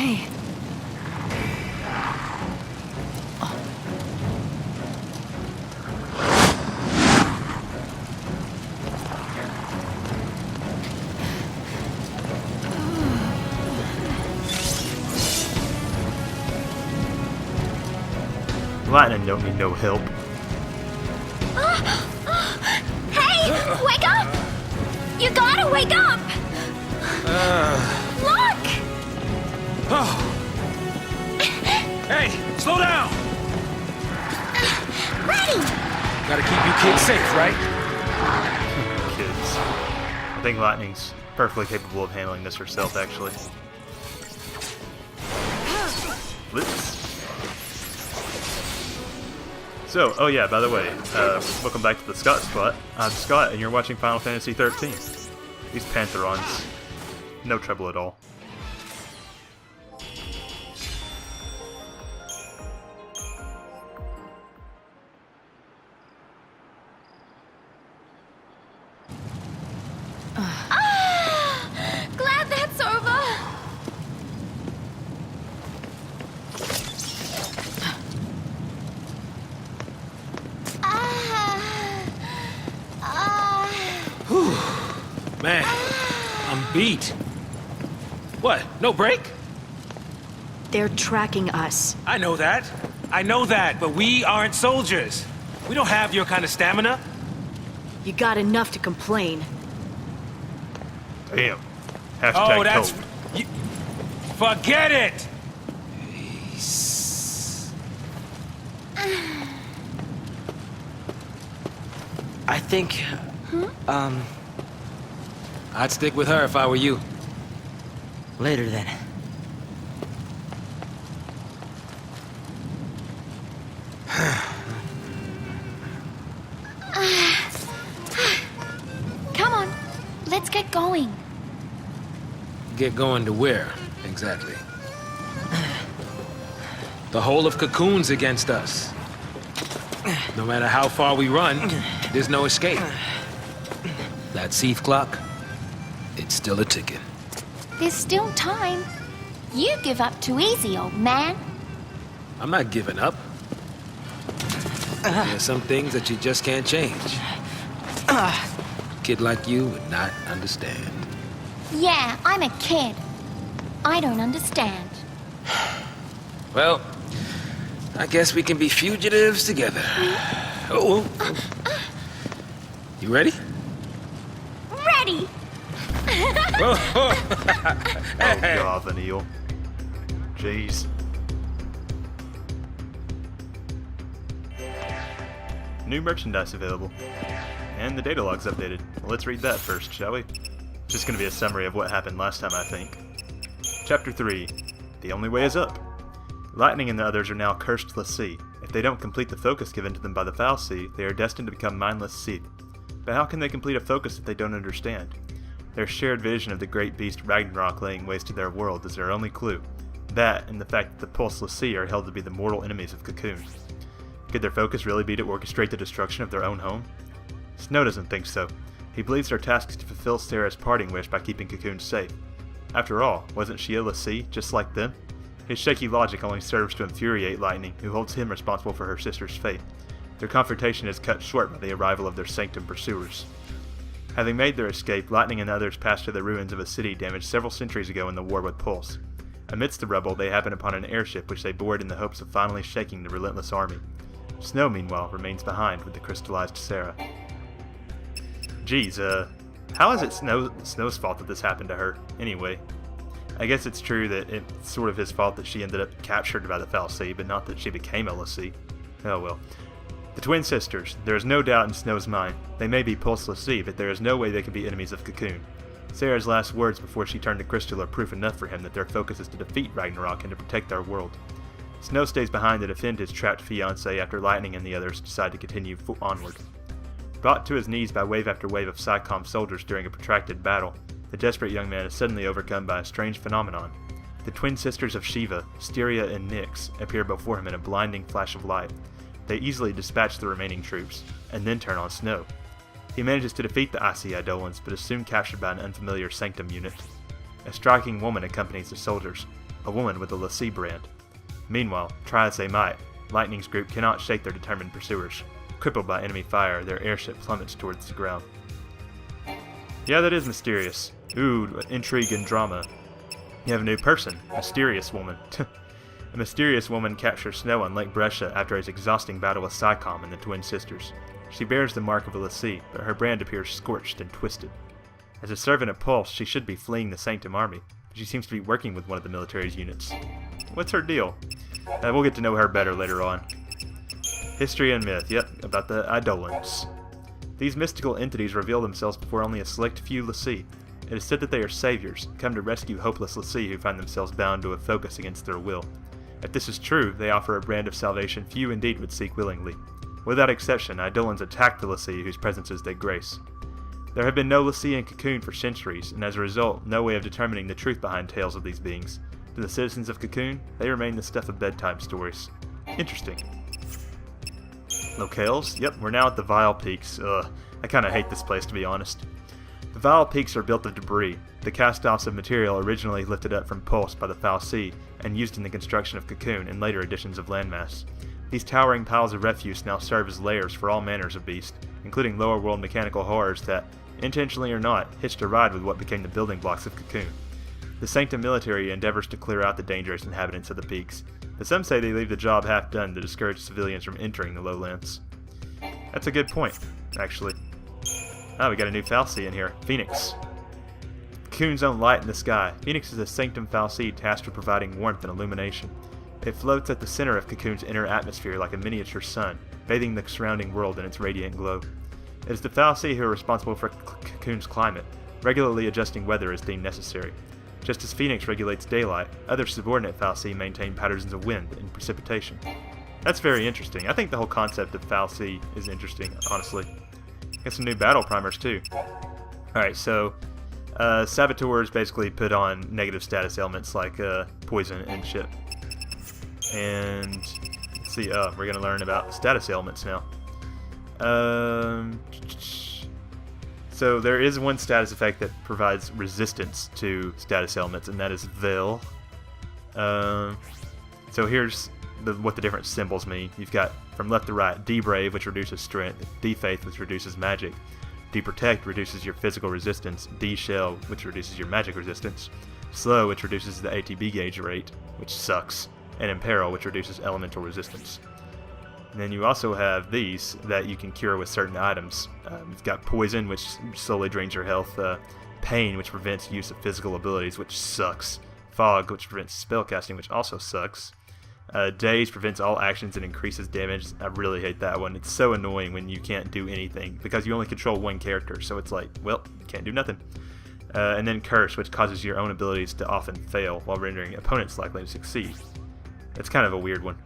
Hey. Lightning don't need no help. Hey! Wake up! You gotta wake up! Look! Oh. Hey, slow down! Ready! Gotta keep you kids safe, right? Kids. I think Lightning's perfectly capable of handling this herself, actually. Whoops. So, oh yeah, by the way, welcome back to the TheScottSpot. I'm Scott, and you're watching Final Fantasy XIII. These Pantherons, no trouble at all. Glad that's over! Man, I'm beat. What, no break? They're tracking us. I know that, but we aren't soldiers. We don't have your kind of stamina. You got enough to complain. Damn. Hashtag Oh, that's... cold. You, forget it! Peace. I think, I'd stick with her if I were you. later then. Come on, let's get going. Get going to where, exactly? The whole of Cocoon's against us. No matter how far we run, there's no escape. That Seath clock, it's still a ticking. There's still time. You give up too easy, old man. I'm not giving up. There's some things that you just can't change. A kid like you would not understand. Yeah, I'm a kid. I don't understand. Well, I guess we can be fugitives together. Oh. You ready? Ready! Oh god, Vanille. Jeez. New merchandise available. And the data log's updated. Well, let's read that first, shall we? Just gonna be a summary of what happened last time, I think. Chapter 3. The only way is up. Lightning and the others are now cursed l'Cie. If they don't complete the focus given to them by the fal'Cie, they are destined to become mindless Sith. But how can they complete a focus if they don't understand? Their shared vision of the great beast Ragnarok laying waste to their world is their only clue. That, and the fact that the Pulse l'Cie are held to be the mortal enemies of Cocoon. Could their focus really be to orchestrate the destruction of their own home? Snow doesn't think so. He believes their task is to fulfill Sarah's parting wish by keeping Cocoon safe. After all, wasn't she a l'Cie, just like them? His shaky logic only serves to infuriate Lightning, who holds him responsible for her sister's fate. Their confrontation is cut short by the arrival of their Sanctum pursuers. Having made their escape, Lightning and others pass to the ruins of a city damaged several centuries ago in the war with Pulse. Amidst the rubble, they happen upon an airship which they board in the hopes of finally shaking the relentless army. Snow, meanwhile, remains behind with the crystallized Sarah. Geez, how is it Snow's fault that this happened to her, anyway? I guess it's true that it's sort of his fault that she ended up captured by the fal'Cie, but not that she became a l'Cie. Oh well. The twin sisters. There is no doubt in Snow's mind. They may be Pulse l'Cie, but there is no way they could be enemies of Cocoon. Sarah's last words before she turned to Crystal are proof enough for him that their focus is to defeat Ragnarok and to protect their world. Snow stays behind to defend his trapped fiancée after Lightning and the others decide to continue onward. Brought to his knees by wave after wave of PSICOM soldiers during a protracted battle, the desperate young man is suddenly overcome by a strange phenomenon. The twin sisters of Shiva, Styria and Nyx, appear before him in a blinding flash of light. They easily dispatch the remaining troops, and then turn on Snow. He manages to defeat the icy Eidolons, but is soon captured by an unfamiliar Sanctum unit. A striking woman accompanies the soldiers. a woman with the LaCie brand. Meanwhile, try as they might, Lightning's group cannot shake their determined pursuers. Crippled by enemy fire, their airship plummets towards the ground. Yeah, that is mysterious. Ooh, intrigue and drama. You have a new person, Mysterious Woman. A mysterious woman captures Snow on Lake Brescia after his exhausting battle with Psycom and the Twin Sisters. She bears the mark of a LaCie, but her brand appears scorched and twisted. As a servant of Pulse, she should be fleeing the Sanctum Army, but she seems to be working with one of the military's units. What's her deal? We'll get to know her better later on. History and myth, yep, about the Eidolons. These mystical entities reveal themselves before only a select few LaCie. It is said that they are saviors, come to rescue hopeless LaCie who find themselves bound to a focus against their will. If this is true, they offer a brand of salvation few indeed would seek willingly. Without exception, Eidolons attack the LaCie whose presences they grace. There have been no LaCie in Cocoon for centuries, and as a result, no way of determining the truth behind tales of these beings. To the citizens of Cocoon, they remain the stuff of bedtime stories. Interesting. Locales? Yep, we're now at the Vile Peaks. I kinda hate this place, to be honest. The Vile Peaks are built of debris, the cast-offs of material originally lifted up from Pulse by the fal'Cie and used in the construction of Cocoon and later editions of Landmass. These towering piles of refuse now serve as layers for all manners of beast, including lower world mechanical horrors that, intentionally or not, hitched a ride with what became the building blocks of Cocoon. The Sanctum military endeavors to clear out the dangerous inhabitants of the peaks, but some say they leave the job half done to discourage civilians from entering the lowlands. That's a good point, actually. Ah, we got a new fal'Cie in here, Phoenix. Cocoon's own light in the sky, Phoenix is a Sanctum fal'Cie tasked with providing warmth and illumination. It floats at the center of Cocoon's inner atmosphere like a miniature sun, bathing the surrounding world in its radiant glow. It is the fal'Cie who are responsible for Cocoon's climate, regularly adjusting weather as deemed necessary. Just as Phoenix regulates daylight, other subordinate fal'Cie maintain patterns of wind and precipitation. That's very interesting. I think the whole concept of fal'Cie is interesting, honestly. Got some new battle primers too. Alright, so saboteurs basically put on negative status elements like poison and shit. And let's see, we're gonna learn about status elements now. So there is one status effect that provides resistance to status elements, and that is Veil. So here's what the different symbols mean. You've got, from left to right, D-Brave, which reduces strength, D-Faith, which reduces magic, D-Protect reduces your physical resistance, D-Shell, which reduces your magic resistance, Slow, which reduces the ATB gauge rate, which sucks, and Imperil, which reduces elemental resistance. And then you also have these that you can cure with certain items. You've got Poison, which slowly drains your health, Pain, which prevents use of physical abilities, which sucks, Fog, which prevents spellcasting, which also sucks, Daze prevents all actions and increases damage. I really hate that one. It's so annoying when you can't do anything, because you only control one character, so it's like, well, you can't do nothing. And then Curse, which causes your own abilities to often fail, while rendering opponents likely to succeed. That's kind of a weird one.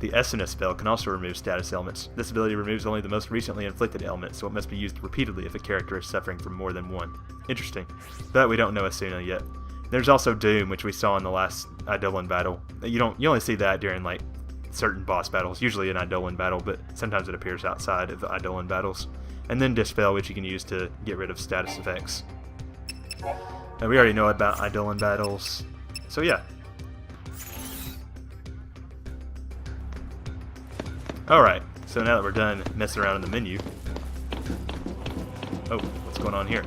The Essena spell can also remove status elements. This ability removes only the most recently inflicted element, so it must be used repeatedly if a character is suffering from more than one. Interesting, but we don't know Essena yet. There's also Doom, which we saw in the last Eidolon battle. You only see that during like certain boss battles, usually an Eidolon battle, but sometimes it appears outside of the Eidolon battles. And then Dispel, which you can use to get rid of status effects. Now, we already know about Eidolon battles, so yeah. Alright, so now that we're done messing around in the menu. Oh, what's going on here?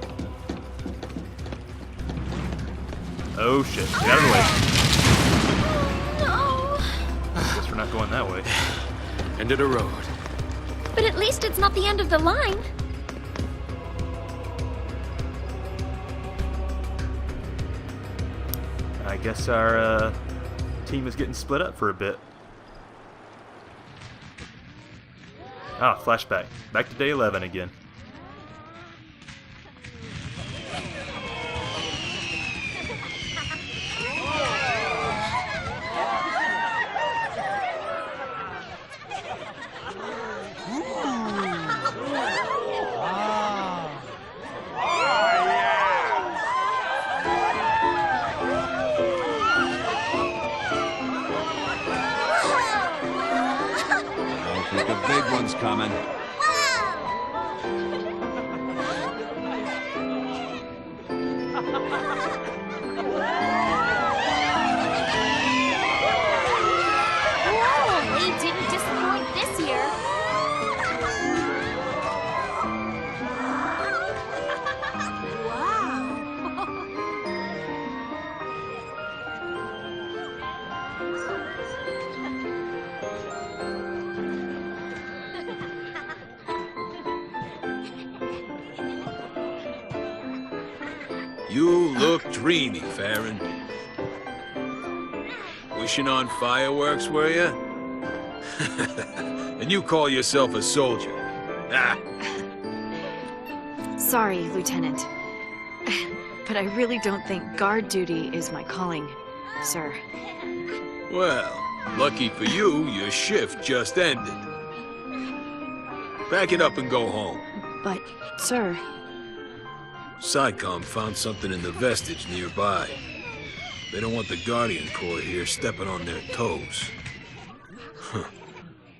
Oh shit, get out of the way. Oh, no. Guess we're not going that way. End of the road. But at least it's not the end of the line. I guess our team is getting split up for a bit. Ah, flashback. Back to day 11 again. I think a big one's coming. You look dreamy, Farron. Wishing on fireworks, were you? And you call yourself a soldier? Ah, Sorry, Lieutenant. But I really don't think guard duty is my calling, sir. well, lucky for you, your shift just ended. Pack it up and go home. But, sir, SciComm found something in the vestige nearby. They don't want the Guardian Corps here stepping on their toes. Huh.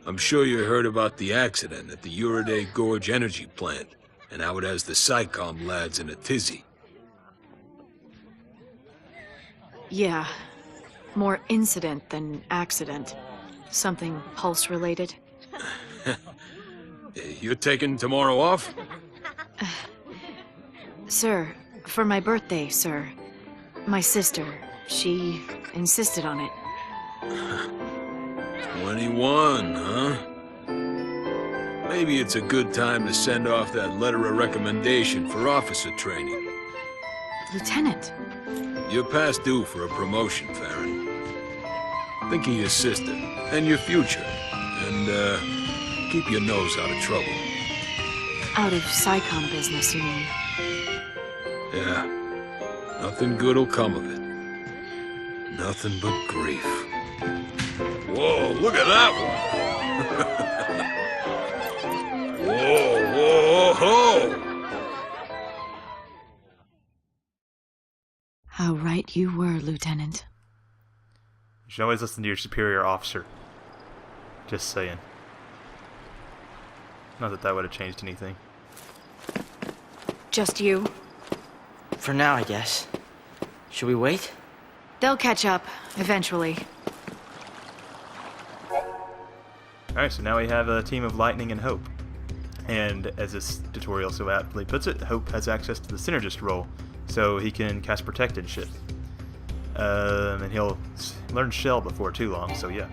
I'm sure you heard about the accident at the Uriday Gorge energy plant, and how it has the SciComm lads in a tizzy. yeah. More incident than accident. Something pulse-related. You're taking tomorrow off? Sir, for my birthday, sir. My sister, she insisted on it. 21, huh? Maybe it's a good time to send off that letter of recommendation for officer training. Lieutenant, You're past due for a promotion, Farron. Think of your sister and your future, and keep your nose out of trouble. out of SciComm business, you mean? Yeah, nothing good'll come of it. Nothing but grief. Whoa, look at that one! Whoa, whoa, ho! How right you were, Lieutenant. You should always listen to your superior officer. Just saying. Not that that would have changed anything. Just you? For now, I guess. Should we wait? They'll catch up, eventually. Alright, so now we have a team of Lightning and Hope. And as this tutorial so aptly puts it, Hope has access to the Synergist role, so he can cast Protect and shit. And he'll learn Shell before too long, so yeah.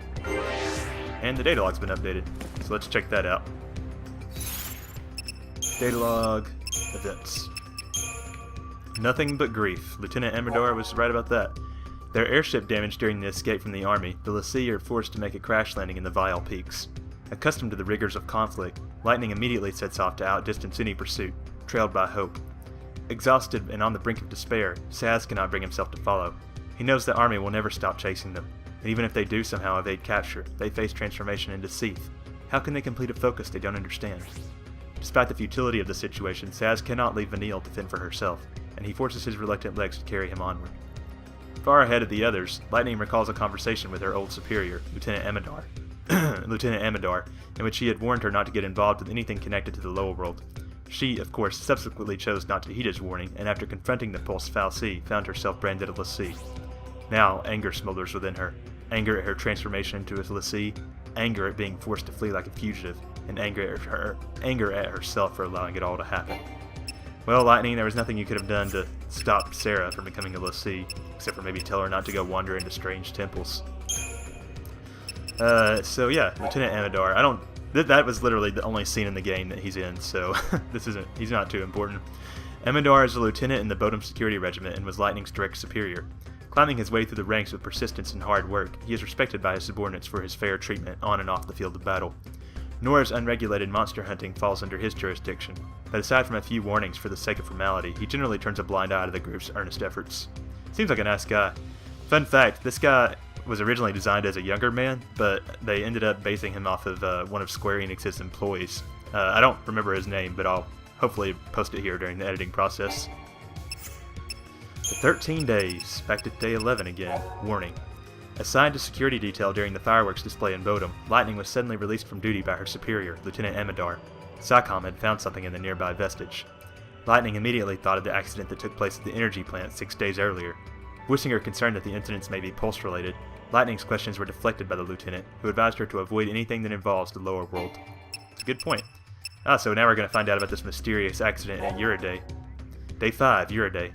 And the data log's been updated, so let's check that out. Data log, events. Nothing but grief. Lieutenant Amador was right about that. Their airship damaged during the escape from the army, the Lassie are forced to make a crash landing in the Vile Peaks. Accustomed to the rigors of conflict, Lightning immediately sets off to outdistance any pursuit, trailed by Hope. Exhausted and on the brink of despair, Saz cannot bring himself to follow. He knows the army will never stop chasing them, and even if they do somehow evade capture, they face transformation into Seath. How can they complete a focus they don't understand? Despite the futility of the situation, Saz cannot leave Vanille to fend for herself, and he forces his reluctant legs to carry him onward. Far ahead of the others, Lightning recalls a conversation with her old superior, Lieutenant Amador, in which he had warned her not to get involved with anything connected to the lower world. She, of course, subsequently chose not to heed his warning, and after confronting the Pulse Fal'Cie, found herself branded a Lassie. Now, anger smolders within her. Anger at her transformation into a Lassie, anger at being forced to flee like a fugitive, and anger at herself for allowing it all to happen. Well, Lightning, there was nothing you could have done to stop Sarah from becoming a Lassie, except for maybe tell her not to go wander into strange temples. So yeah, Lieutenant Amador, that was literally the only scene in the game that he's in, so he's not too important. Amador is a lieutenant in the Bodum Security Regiment and was Lightning's direct superior. Climbing his way through the ranks with persistence and hard work, he is respected by his subordinates for his fair treatment on and off the field of battle. Nora's unregulated monster hunting falls under his jurisdiction, but aside from a few warnings for the sake of formality, he generally turns a blind eye to the group's earnest efforts. Seems like a nice guy. Fun fact, this guy was originally designed as a younger man, but they ended up basing him off of one of Square Enix's employees. I don't remember his name, but I'll hopefully post it here during the editing process. For 13 days, back to day 11 again. Warning. Assigned to security detail during the fireworks display in Bodum, Lightning was suddenly released from duty by her superior, Lieutenant Amador. SciComm had found something in the nearby vestige. Lightning immediately thought of the accident that took place at the energy plant 6 days earlier. Voicing her concern that the incidents may be pulse-related, Lightning's questions were deflected by the lieutenant, who advised her to avoid anything that involves the lower world. It's a good point. So now we're going to find out about this mysterious accident at Uriday. Day 5, Uriday.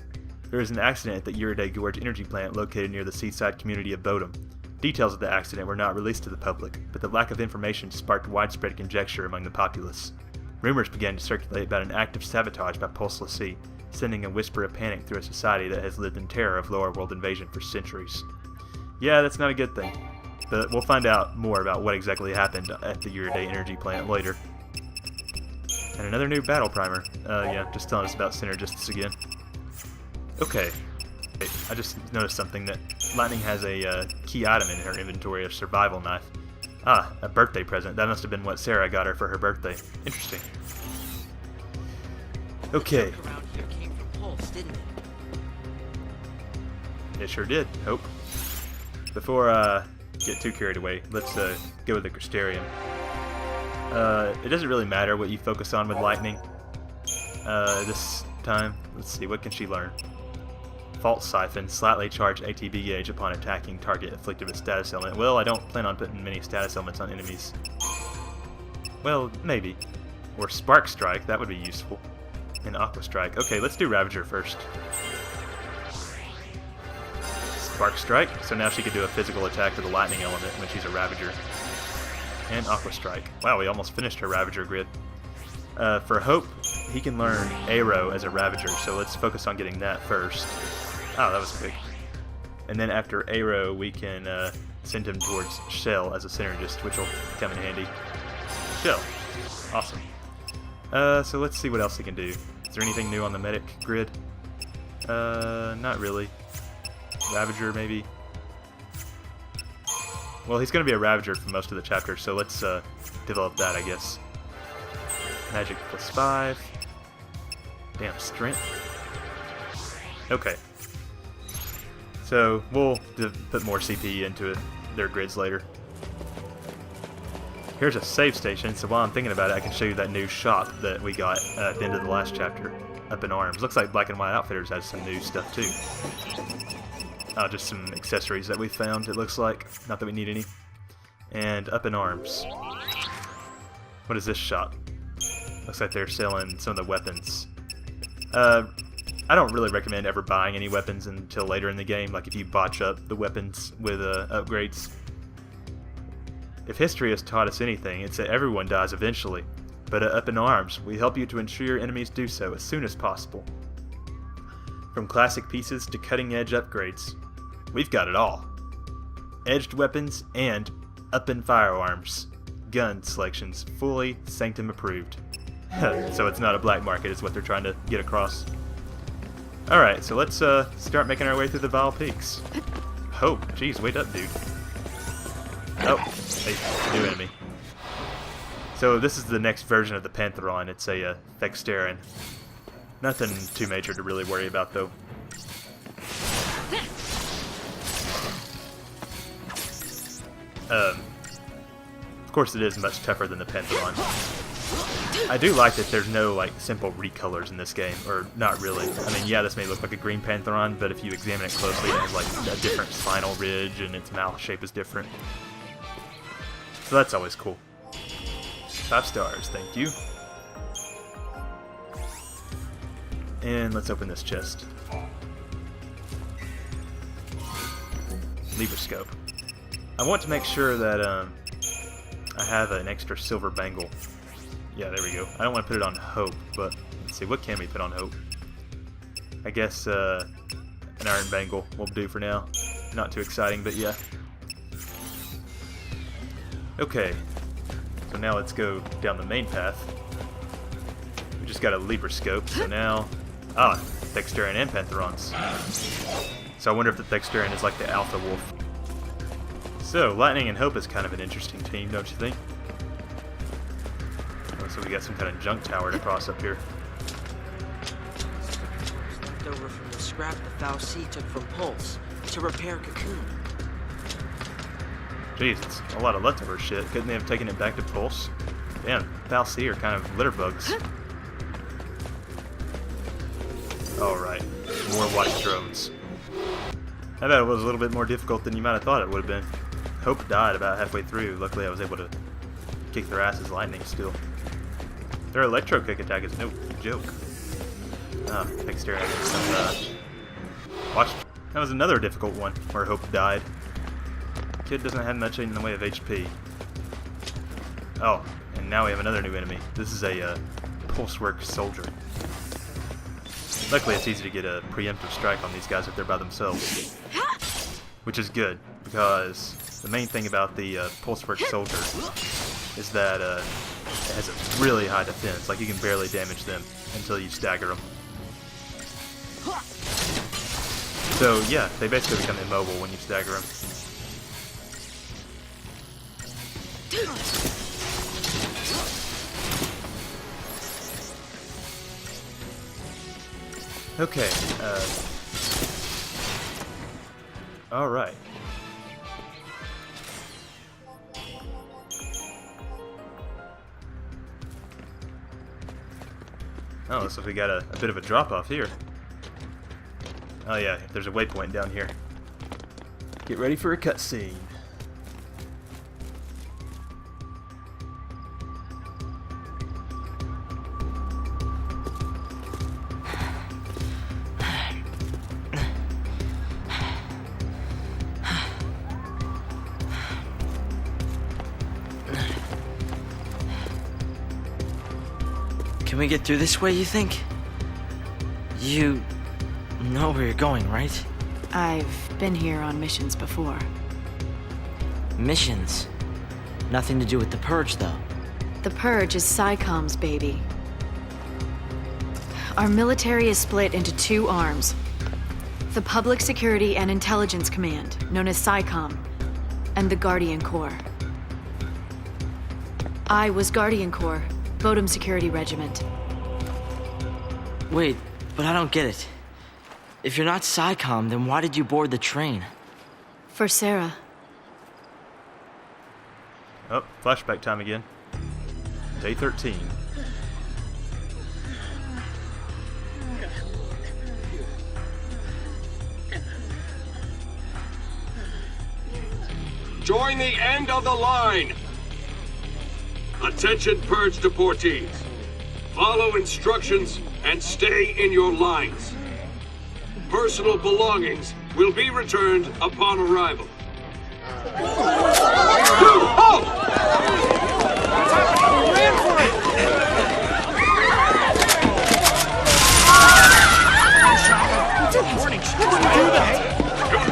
There is an accident at the Uriday Gorge energy plant located near the seaside community of Bodum. Details of the accident were not released to the public, but the lack of information sparked widespread conjecture among the populace. Rumors began to circulate about an act of sabotage by Pulse Lassie, sending a whisper of panic through a society that has lived in terror of lower world invasion for centuries. Yeah, that's not a good thing. But we'll find out more about what exactly happened at the Uriday energy plant later. And another new battle primer. Yeah, just telling us about synergists again. Okay. I just noticed something, that Lightning has a key item in her inventory, a survival knife. Ah, a birthday present. That must have been what Sarah got her for her birthday. Interesting. Okay. Around here came from Pulse, didn't it? It sure did. Hope. Before I get too carried away, let's go with the Crystarium. It doesn't really matter what you focus on with Lightning. This time, let's see, what can she learn? Fault Siphon, slightly charged ATB gauge upon attacking target afflicted with status element. Well, I don't plan on putting many status elements on enemies. Well, maybe. Or Spark Strike, that would be useful. And Aqua Strike. Okay, let's do Ravager first. Spark Strike, so now she could do a physical attack to the lightning element when she's a Ravager. And Aqua Strike. Wow, we almost finished her Ravager grid. For Hope, he can learn Aero as a Ravager, so let's focus on getting that first. Oh, that was quick. And then after Aero, we can send him towards Shell as a synergist, which will come in handy. Shell. Awesome. So let's see what else he can do. Is there anything new on the medic grid? Not really. Ravager, maybe? Well, he's going to be a Ravager for most of the chapter, so let's develop that, I guess. Magic +5. Damn, strength. Okay. So, we'll put more CP into their grids later. Here's a save station, so while I'm thinking about it, I can show you that new shop that we got at the end of the last chapter, Up in Arms. Looks like Black and White Outfitters has some new stuff too. Just some accessories that we found, it looks like. Not that we need any. And Up in Arms. What is this shop? Looks like they're selling some of the weapons. I don't really recommend ever buying any weapons until later in the game, like if you botch up the weapons with upgrades. If history has taught us anything, it's that everyone dies eventually. But at Up in Arms, we help you to ensure your enemies do so as soon as possible. From classic pieces to cutting-edge upgrades, we've got it all. Edged weapons and up-in firearms. Gun selections fully Sanctum approved. So it's not a black market is what they're trying to get across. Alright, so let's start making our way through the Vile Peaks. Oh, geez, wait up, dude. Oh, hey, new enemy. So this is the next version of the Pantheron. It's a Thexteran. Nothing too major to really worry about, though. Of course it is much tougher than the Pantheron. I do like that there's no, like, simple recolors in this game, or not really. I mean, yeah, this may look like a green Pantheron, but if you examine it closely, it has, like, a different spinal ridge, and its mouth shape is different. So that's always cool. 5 stars, thank you. And let's open this chest. Libroscope. I want to make sure that I have an extra silver bangle. Yeah, there we go. I don't want to put it on Hope, but let's see, what can we put on Hope? I guess an iron bangle will do for now. Not too exciting, but yeah. Okay, so now let's go down the main path. We just got a Libroscope, so now... Ah, Thexteran and Pantherons. So I wonder if the Thexteran is like the Alpha Wolf. So, Lightning and Hope is kind of an interesting team, don't you think? So we got some kind of junk tower to cross up here. Left over from the scrap the Foul Sea took from Pulse to repair Cocoon. Jeez, it's a lot of leftover shit. Couldn't they have taken it back to Pulse? Damn, Foul Sea are kind of litter bugs. Alright, more watch drones. I bet it was a little bit more difficult than you might have thought it would have been. Hope died about halfway through. Luckily I was able to kick their asses lightning still. Their electro kick attack is no joke. Ah, Thexteran. Watch. That was another difficult one where Hope died. Kid doesn't have much in the way of HP. Oh, and now we have another new enemy. This is a Pulsework soldier. Luckily, it's easy to get a preemptive strike on these guys if they're by themselves. Which is good, because the main thing about the Pulse Work Soldier is that it has a really high defense. Like, you can barely damage them until you stagger them. So, yeah, they basically become immobile when you stagger them. Okay, alright. Oh, looks like we got a bit of a drop-off here. Oh yeah, there's a waypoint down here. Get ready for a cutscene. Can we get through this way, you think? You know where you're going, right? I've been here on missions before. Missions? Nothing to do with the Purge, though. The Purge is SciComm's baby. Our military is split into two arms. The Public Security and Intelligence Command, known as SciComm, and the Guardian Corps. I was Guardian Corps, Bodum Security Regiment. Wait, but I don't get it. If you're not SciComm, then why did you board the train? For Sarah. Oh, flashback time again. Day 13. Join the end of the line! Attention Purge deportees. Follow instructions and stay in your lines. Personal belongings will be returned upon arrival. Halt! Do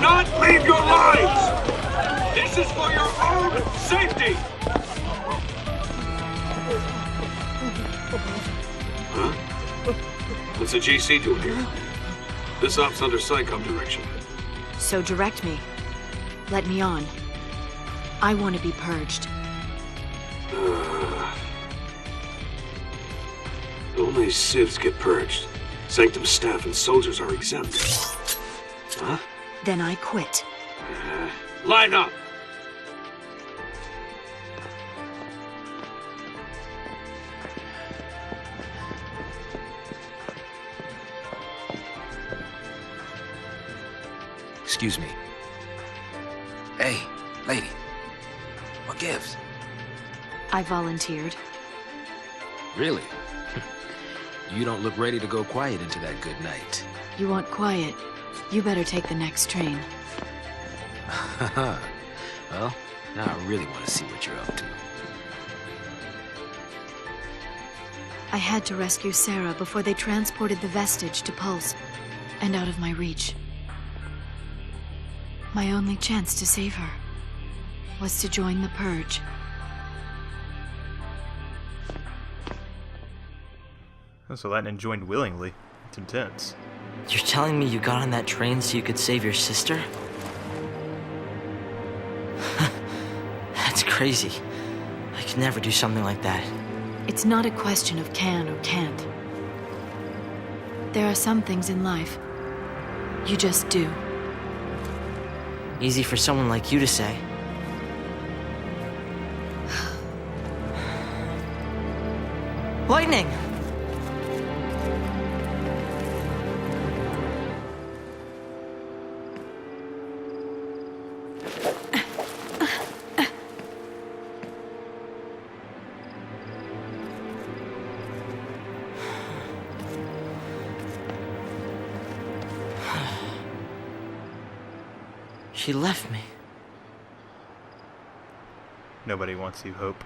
not leave your lines! This is for your own safety! Huh? What's the GC doing here? This op's under SciComm direction. So direct me. Let me on. I want to be purged. Only civs get purged. Sanctum staff and soldiers are exempt. Huh? Then I quit. Line up! Excuse me. Hey, lady. What gives? I volunteered. Really? You don't look ready to go quiet into that good night. You want quiet? You better take the next train. Well, now I really want to see what you're up to. I had to rescue Sarah before they transported the vestige to Pulse, and out of my reach. My only chance to save her was to join the Purge. So Lightning joined willingly. It's intense. You're telling me you got on that train so you could save your sister? That's crazy. I could never do something like that. It's not a question of can or can't. There are some things in life you just do. Easy for someone like you to say. Lightning! She left me. Nobody wants you, Hope.